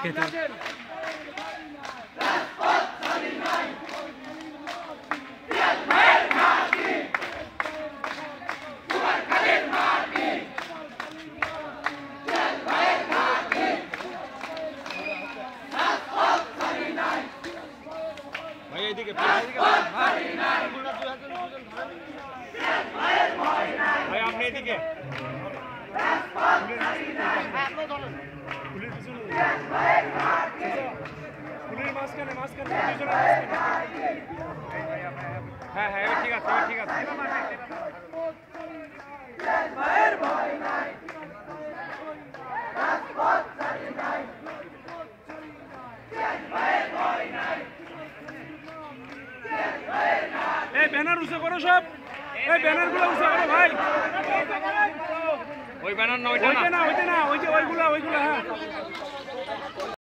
খেতে। ভাই এদিকে ভাই আপনি এদিকে হ্যাঁ হ্যাঁ ঠিক আছে ঠিক আছে। এই ব্যানার উঁচু করো সব, এই ব্যানার গুলো উঁচু করো ভাই। ওই ব্যানার না ওইটা না ওইটা না ওই যে ওইগুলা হ্যাঁ।